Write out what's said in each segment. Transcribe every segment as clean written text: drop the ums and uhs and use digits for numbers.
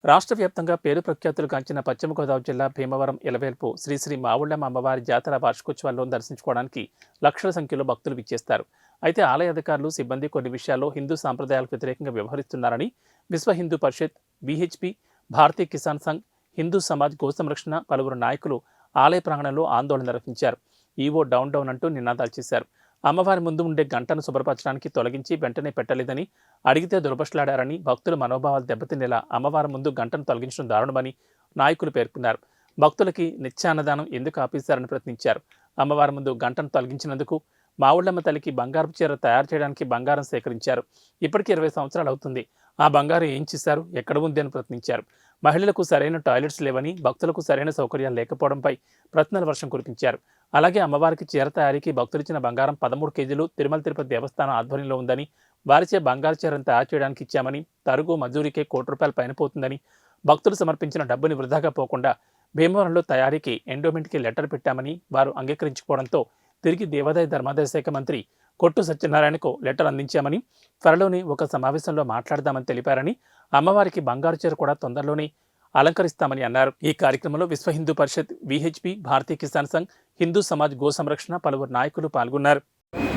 రాష్ట్ర వ్యాప్తంగా పేరు ప్రఖ్యాతులు గాంచిన పశ్చిమ గోదావరి జిల్లా భీమవరం ఇలవేల్పు శ్రీ శ్రీ మావుళ్లమ్మ అమ్మవారి జాతర వార్షికోత్సవాల్లో దర్శించుకోవడానికి లక్షల సంఖ్యలో భక్తులు విచ్చేస్తారు. అయితే ఆలయ అధికారులు సిబ్బంది కొన్ని విషయాల్లో హిందూ సాంప్రదాయాలకు వ్యతిరేకంగా వ్యవహరిస్తున్నారని విశ్వ హిందూ పరిషత్, బీహెచ్పీ, భారతీయ కిసాన్ సంఘ్, హిందూ సమాజ్ గోసంరక్షణ పలువురు నాయకులు ఆలయ ప్రాంగణంలో ఆందోళన నిర్వహించారు. ఈవో డౌన్ డౌన్ అంటూ నినాదాలు చేశారు. అమ్మవారి ముందు ఉండే గంటను శుభ్రపరచడానికి తొలగించి వెంటనే పెట్టలేదని, అడిగితే దురభష్టలాడారని, భక్తుల మనోభావాలు దెబ్బతినేలా అమ్మవారి ముందు గంటను తొలగించడం దారుణమని నాయకులు పేర్కొన్నారు. భక్తులకి నిత్యాన్నదానం ఎందుకు ఆపేశారని ప్రశ్నించారు. అమ్మవారి ముందు గంటను తొలగించినందుకు మావుళ్లమ్మ తల్లికి బంగారపు చీర తయారు చేయడానికి బంగారం సేకరించారు. ఇప్పటికీ 20 సంవత్సరాలు అవుతుంది. ఆ బంగారం ఏం చేశారు, ఎక్కడ ఉంది అని ప్రశ్నించారు. మహిళలకు సరైన టాయిలెట్స్ లేవని, భక్తులకు సరైన సౌకర్యాలు లేకపోవడంపై ప్రశ్నల వర్షం కురిపించారు. అలాగే అమ్మవారికి చీర తయారీకి భక్తులిచ్చిన బంగారం 13 కేజీలు తిరుమల తిరుపతి దేవస్థానం ఆధ్వర్యంలో ఉందని, వారిచే బంగారు చీరను తయారు చేయడానికి ఇచ్చామని, తరుగు మజూరీకే ₹1 పైన పోతుందని, భక్తులు సమర్పించిన డబ్బుని వృధాగా పోకుండా భీమవరంలో తయారీకి ఎండోమెంట్కి లెటర్ పెట్టామని వారు అంగీకరించుకోవడంతో తిరిగి దేవాదాయ ధర్మాదాయ శాఖ మంత్రి కొట్టు సత్యనారాయణకు లెటర్ అందించామని, త్వరలోనే ఒక సమావేశంలో మాట్లాడదామని తెలిపారని, అమ్మవారికి బంగారు చీర కూడా తొందరలోనే అలంకరిస్తామని అన్నారు. ఈ కార్యక్రమంలో విశ్వ హిందూ పరిషత్, బీహెచ్పీ, భారతీయ కిసాన్ సంఘ్, హిందూ సమాజ్ గో సంరక్షణ పలువురు నాయకులు పాల్గొన్నారు.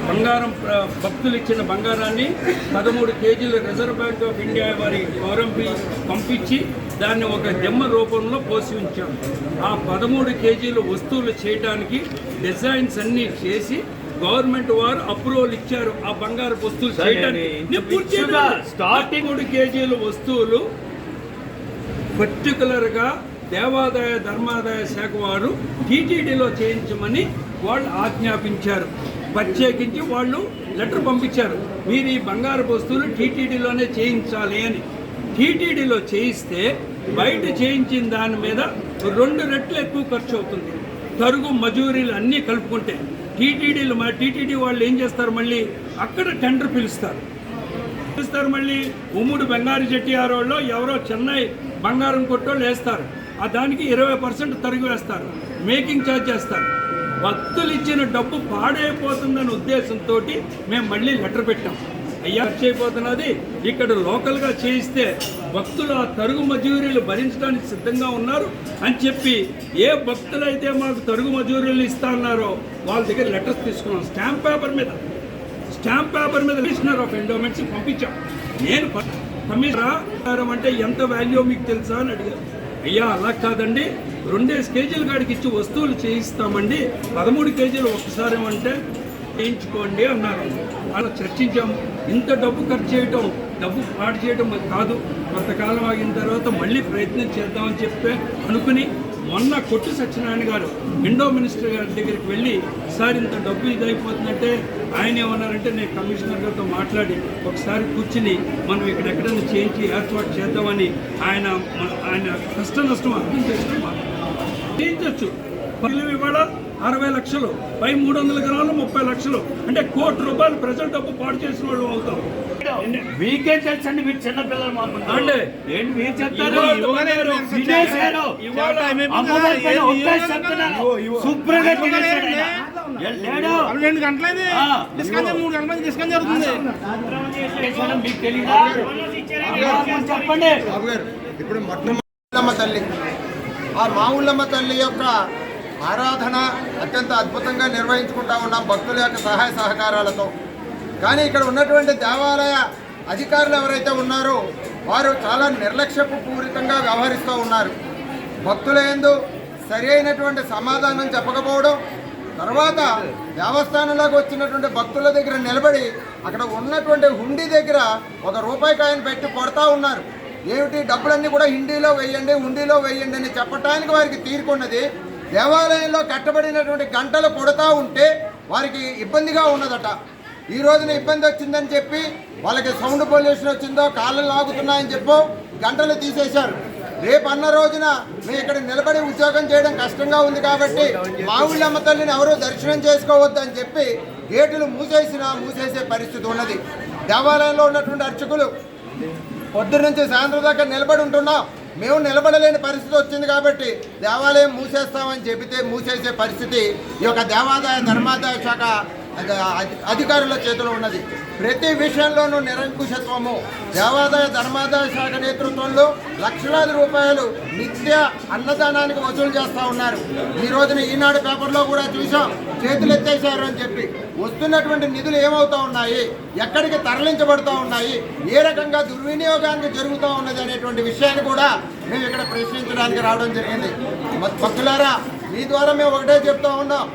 బంగారం భక్తులు ఇచ్చిన బంగారాన్ని 13 కేజీలు రిజర్వ్ బ్యాంక్ ఆఫ్ ఇండియా వారి గౌరవంపై పంపించి దాన్ని ఒక దిమ్మ రూపంలో పోసి ఉంచాం. ఆ 13 కేజీలు వస్తువులు చేయడానికి డిజైన్స్ అన్నీ చేసి గవర్నమెంట్ వారు అప్రూవల్ ఇచ్చారు. ఆ బంగారు వస్తువులు చేయడానికి స్టార్టింగ్ 3 కేజీల వస్తువులు పర్టికులర్గా దేవాదాయ ధర్మాదాయ శాఖ వారు టీటీడీలో చేయించమని వాళ్ళు ఆజ్ఞాపించారు. ప్రత్యేకించి వాళ్ళు లెటర్ పంపించారు, మీరు ఈ బంగారు వస్తువులు టీటీడీలోనే చేయించాలి అని. టీటీడీలో చేయిస్తే బయట చేయించిన దాని మీద 2 రెట్లు ఎక్కువ ఖర్చు అవుతుంది. తరుగు మజూరీలు అన్నీ కలుపుకుంటే టీటీడీ వాళ్ళు ఏం చేస్తారు, మళ్ళీ అక్కడ టెండర్ పిలుస్తారు. మళ్ళీ ఉమ్ముడు బంగారు చెట్టియార్ వాళ్ళు ఎవరో చెన్నై బంగారం కొట్టోళ్ళు వేస్తారు. ఆ దానికి 20% తరుగు వేస్తారు, మేకింగ్ ఛార్జ్ చేస్తారు. భక్తులు ఇచ్చిన డబ్బు పాడైపోతుందనే ఉద్దేశంతో మేము మళ్ళీ లెటర్ పెట్టాం. అయ్యా ఖర్చు అయిపోతున్నది, ఇక్కడ లోకల్గా చేయిస్తే భక్తులు ఆ తరుగు మజూరీలు భరించడానికి సిద్ధంగా ఉన్నారు అని చెప్పి ఏ భక్తులైతే మాకు తరుగు మజూరీలు ఇస్తా అన్నారో వాళ్ళ దగ్గర లెటర్స్ తీసుకున్నాం. స్టాంప్ పేపర్ మీద కమిషనర్ ఆఫ్ ఎండోమెంట్స్ పంపించాం. నేను కమిషనర్ అంటే ఎంత వాల్యూ మీకు తెలుసా అని అడిగాను. అయ్యా అలా కాదండి, 2 కేజీల కాడికి ఇచ్చి వస్తువులు చేయిస్తామండి, 13 కేజీలు ఒక్కసారి అంటే చేయించుకోండి అన్నారు. అలా చర్చించాము. ఇంత డబ్బు ఖర్చు చేయటం, డబ్బు పాడు చేయడం కాదు. కొంతకాలం ఆగిన తర్వాత మళ్ళీ ప్రయత్నం చేద్దామని చెప్పి అనుకుని మొన్న కొట్టు సత్యనారాయణ గారు ఎండో మినిస్టర్ గారి దగ్గరికి వెళ్ళి, సార్ ఇంత డబ్బు ఇదైపోతుందంటే ఆయన ఏమన్నారంటే, నేను కమిషనర్ గారితో మాట్లాడి ఒకసారి కూర్చుని మనం ఇక్కడ ఎక్కడైనా చేయించి ఏర్పాటు చేద్దామని ఆయన కష్ట నష్టం అర్థం చేసుకుని చేయించవచ్చు. ఇవాళ 60 లక్షలు పై 300 గ్రాములు 30 లక్షలు అంటే ₹1,00,00,000 ప్రజల డబ్బు పాడు చేసిన వాళ్ళు అవుతాం. మీకే తెలుసండి, మీరు చిన్నపిల్లలు అంటే ఏంటి మీరు చెప్తారు, శుభ్రంగా 2 గంటలైంది, 3 గంటల డిస్కౌంట్ జరుగుతుంది. మీకు తెలియదా? చెప్పండి. ఇప్పుడు మావుళ్లమ్మ తల్లి, ఆ మావుళ్లమ్మ తల్లి యొక్క ఆరాధన అత్యంత అద్భుతంగా నిర్వహించుకుంటా ఉన్నాం భక్తుల యొక్క సహాయ సహకారాలతో. కానీ ఇక్కడ ఉన్నటువంటి దేవాలయ అధికారులు ఎవరైతే ఉన్నారో వారు చాలా నిర్లక్ష్యపు పూరితంగా వ్యవహరిస్తూ ఉన్నారు. భక్తుల యందు సరి అయినటువంటి సమాధానం చెప్పకపోవడం, తర్వాత దేవస్థానంలోకి వచ్చినటువంటి భక్తుల దగ్గర నిలబడి అక్కడ ఉన్నటువంటి హుండీ దగ్గర ₹1 కాయిన్ పెట్టి కొడతా ఉన్నారు. ఏమిటి డబ్బులన్నీ కూడా హుండీలో వేయండి అని చెప్పడానికి వారికి తీరుకున్నది. దేవాలయంలో కట్టబడినటువంటి గంటలు కొడతా ఉంటే వారికి ఇబ్బందిగా ఉన్నదట. ఈ రోజున ఇబ్బంది వచ్చిందని చెప్పి వాళ్ళకి సౌండ్ పొల్యూషన్ వచ్చిందో, కాళ్ళు లాగుతున్నాయని చెప్పో గంటలు తీసేశారు. రేపు అన్న రోజున మేము ఇక్కడ నిలబడి ఉద్యోగం చేయడం కష్టంగా ఉంది కాబట్టి మావుళ్లమ్మ తల్లిని ఎవరూ దర్శనం చేసుకోవద్దని చెప్పి గేటులు మూసేసే పరిస్థితి ఉన్నది. దేవాలయంలో ఉన్నటువంటి అర్చకులు పొద్దున్న నుంచి సాయంత్రం దాకా నిలబడి ఉంటున్నాం. మేము నిలబడలేని పరిస్థితి వచ్చింది కాబట్టి దేవాలయం మూసేస్తామని చెబితే మూసేసే పరిస్థితి ఈ యొక్క దేవాదాయ ధర్మాదాయ శాఖ అధికారుల చేతిలో ఉన్నది. ప్రతి విషయంలోనూ నిరంకుశత్వము. దేవాదాయ ధర్మాదాయ శాఖ నేతృత్వంలో లక్షలాది రూపాయలు నిత్య అన్నదానానికి వసూలు చేస్తూ ఉన్నారు. ఈ రోజున ఈనాడు పేపర్లో కూడా చూసాం, చేతులు ఎత్తేసారు అని చెప్పి. వస్తున్నటువంటి నిధులు ఏమవుతా ఉన్నాయి, ఎక్కడికి తరలించబడుతూ ఉన్నాయి, ఏ రకంగా దుర్వినియోగానికి జరుగుతూ ఉన్నది అనేటువంటి విషయాన్ని కూడా మేము ఇక్కడ ప్రశ్నించడానికి రావడం జరిగింది. భక్తులారా, మీ ద్వారా మేము ఒకటే చెప్తా ఉన్నాం,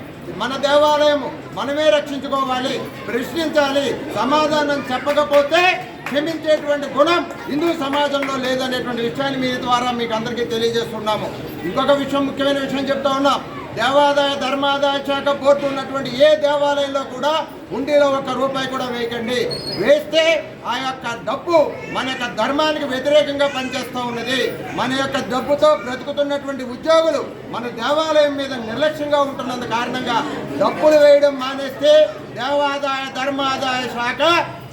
మన దేవాలయం మనమే రక్షించుకోవాలి, ప్రశ్నించాలి. సమాధానం చెప్పకపోతే క్షమించేటువంటి గుణం హిందూ సమాజంలో లేదనేటువంటి విషయాన్ని మీ ద్వారా మీకు అందరికీ తెలియజేస్తున్నాము. ఇంకొక విషయం, ముఖ్యమైన విషయం చెప్తా ఉన్నాం. దేవాదాయ ధర్మాదాయ శాఖ బోర్డు ఉన్నటువంటి ఏ దేవాలయంలో కూడా హుండీలో ₹1 కూడా వేయకండి. వేస్తే ఆ యొక్క డబ్బు మన యొక్క ధర్మానికి వ్యతిరేకంగా పనిచేస్తూ ఉన్నది. మన యొక్క డబ్బుతో బ్రతుకుతున్నటువంటి ఉద్యోగులు మన దేవాలయం మీద నిర్లక్ష్యంగా ఉంటున్నందు కారణంగా డబ్బులు వేయడం మానేస్తే దేవాదాయ ధర్మాదాయ శాఖ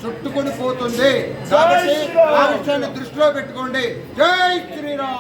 చుట్టుకుని పోతుంది. కాబట్టి ఆ విషయాన్ని దృష్టిలో పెట్టుకోండి. జై శ్రీరామ్.